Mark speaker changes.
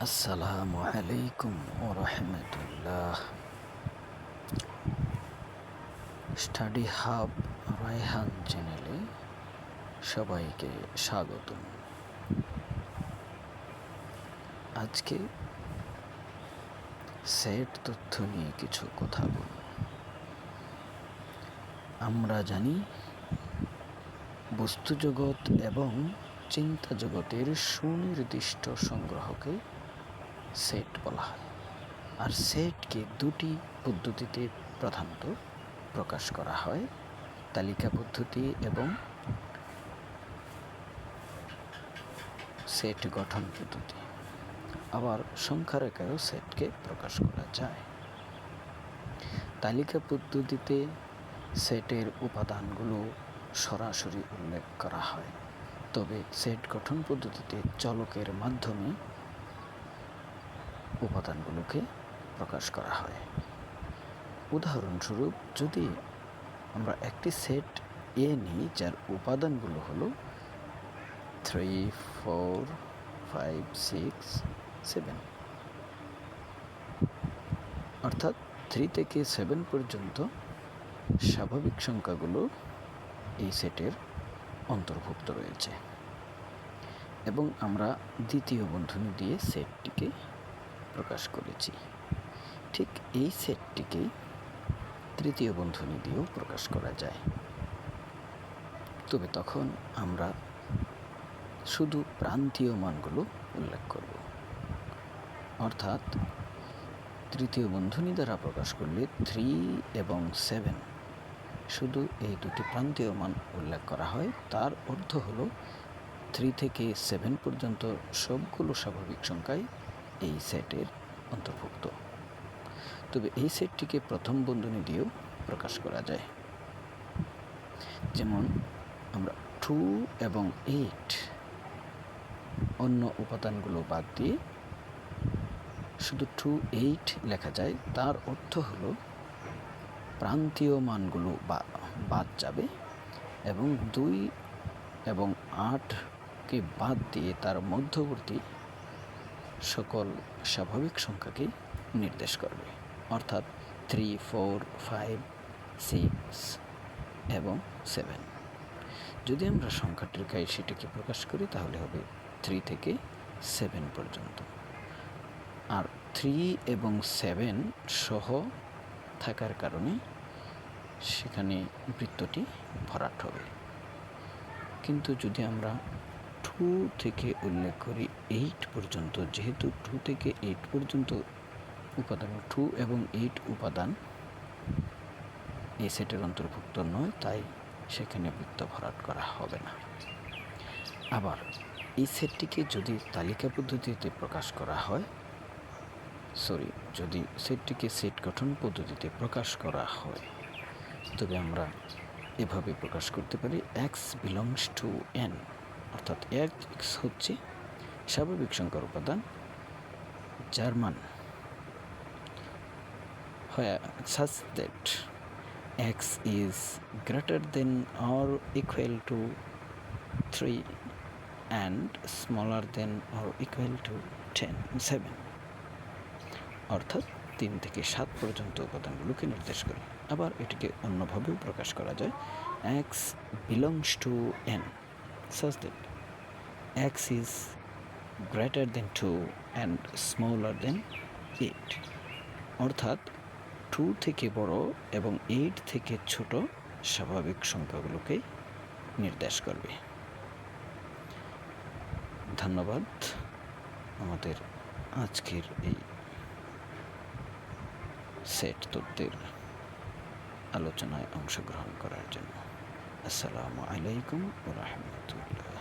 Speaker 1: আসসালামু আলাইকুম ওরহমতুল্লাহ। স্টাডি হাব রায়হান চ্যানেলে সবাইকে স্বাগতম। আজকে সেট তথ্য নিয়ে কিছু কথা বলব। আমরা জানি বস্তুজগৎ এবং চিন্তা জগতের সুনির্দিষ্ট সংগ্রহকে সেট বলা হয়, আর সেটকে দুটি পদ্ধতিতে প্রধানত প্রকাশ করা হয়: তালিকা পদ্ধতি এবং সেট গঠন পদ্ধতি। আবার সংখ্যার আকারেও সেটকে প্রকাশ করা যায়। তালিকা পদ্ধতিতে সেটের উপাদানগুলো সরাসরি উল্লেখ করা হয়, তবে সেট গঠন পদ্ধতিতে চলকের মাধ্যমে উপাদানগুলোকে প্রকাশ করা হয়। উদাহরণস্বরূপ, যদি আমরা একটি সেট এ নিই যার উপাদানগুলো হলো 3, 4, 5, 6, 7, অর্থাৎ 3 থেকে 7 পর্যন্ত স্বাভাবিক সংখ্যাগুলো এই সেটের অন্তর্ভুক্ত রয়েছে, এবং আমরা দ্বিতীয় বন্ধনী দিয়ে সেটটিকে প্রকাশ করেছি। ঠিক এই সেটটিকেই তৃতীয় বন্ধনী দিয়েও প্রকাশ করা যায়, তবে তখন আমরা শুধু প্রান্তীয় মানগুলো উল্লেখ করব। অর্থাৎ তৃতীয় বন্ধনী দ্বারা প্রকাশ করলে 3 এবং 7 শুধু এই দুটি প্রান্তীয় মান উল্লেখ করা হয়। তার অর্থ হলো 3 থেকে 7 পর্যন্ত সবগুলো স্বাভাবিক সংখ্যাই এই সেটের অন্তর্ভুক্ত। তবে এই সেটটিকে প্রথম বন্ধনী দিয়েও প্রকাশ করা যায়। যেমন আমরা 2 এবং 8 অন্য উপাদানগুলো বাদ দিয়ে শুধু 2, 8 লেখা যায়। তার অর্থ হলো প্রান্তীয় মানগুলো বাদ যাবে এবং 2 এবং 8কে বাদ দিয়ে তার মধ্যবর্তী সকল স্বাভাবিক সংখ্যাকে নির্দেশ করবে, অর্থাৎ 3, 4, 5, 6 এবং 7। যদি আমরা সংখ্যাটির গায়ে সেটাকে প্রকাশ করি তাহলে হবে 3 থেকে 7 পর্যন্ত। আর 3 এবং 7 সহ থাকার কারণে সেখানে বৃত্তটি ভরাট হবে। কিন্তু যদি আমরা 2 থেকে উল্লেখ করি 8 পর্যন্ত, যেহেতু 2 থেকে 8 পর্যন্ত উপাদান 2 এবং 8 উপাদান এই সেটের অন্তর্ভুক্ত নয়, তাই সেখানে বৃত্ত ভরাট করা হবে না। আবার এই সেটটিকে যদি তালিকা পদ্ধতিতে প্রকাশ করা হয়, যদি সেটটিকে সেট গঠন পদ্ধতিতে প্রকাশ করা হয়, তবে আমরা এভাবে প্রকাশ করতে পারি: x belongs to n, অর্থাৎ x হচ্ছে স্বাভাবিক সংখ্যার উপাদান যার মান such that x is greater than or equal to 3 and smaller than or equal to 7, অর্থাৎ 3 থেকে 7 পর্যন্ত উপাদানগুলোকে নির্দেশ করে। আবার এটিকে অন্যভাবেও প্রকাশ করা যায়: x belongs to n such that x is greater than 2 and smaller than 8, অর্থাৎ 2 থেকে বড় এবং 8 থেকে ছোট স্বাভাবিক সংখ্যাগুলোকে নির্দেশ করবে। ধন্যবাদ আমাদের আজকের এই সেট তত্ত্বের আলোচনায় অংশগ্রহণ করার জন্য। আসসালামু আলাইকুম ওয়া রাহমাতুল্লাহ।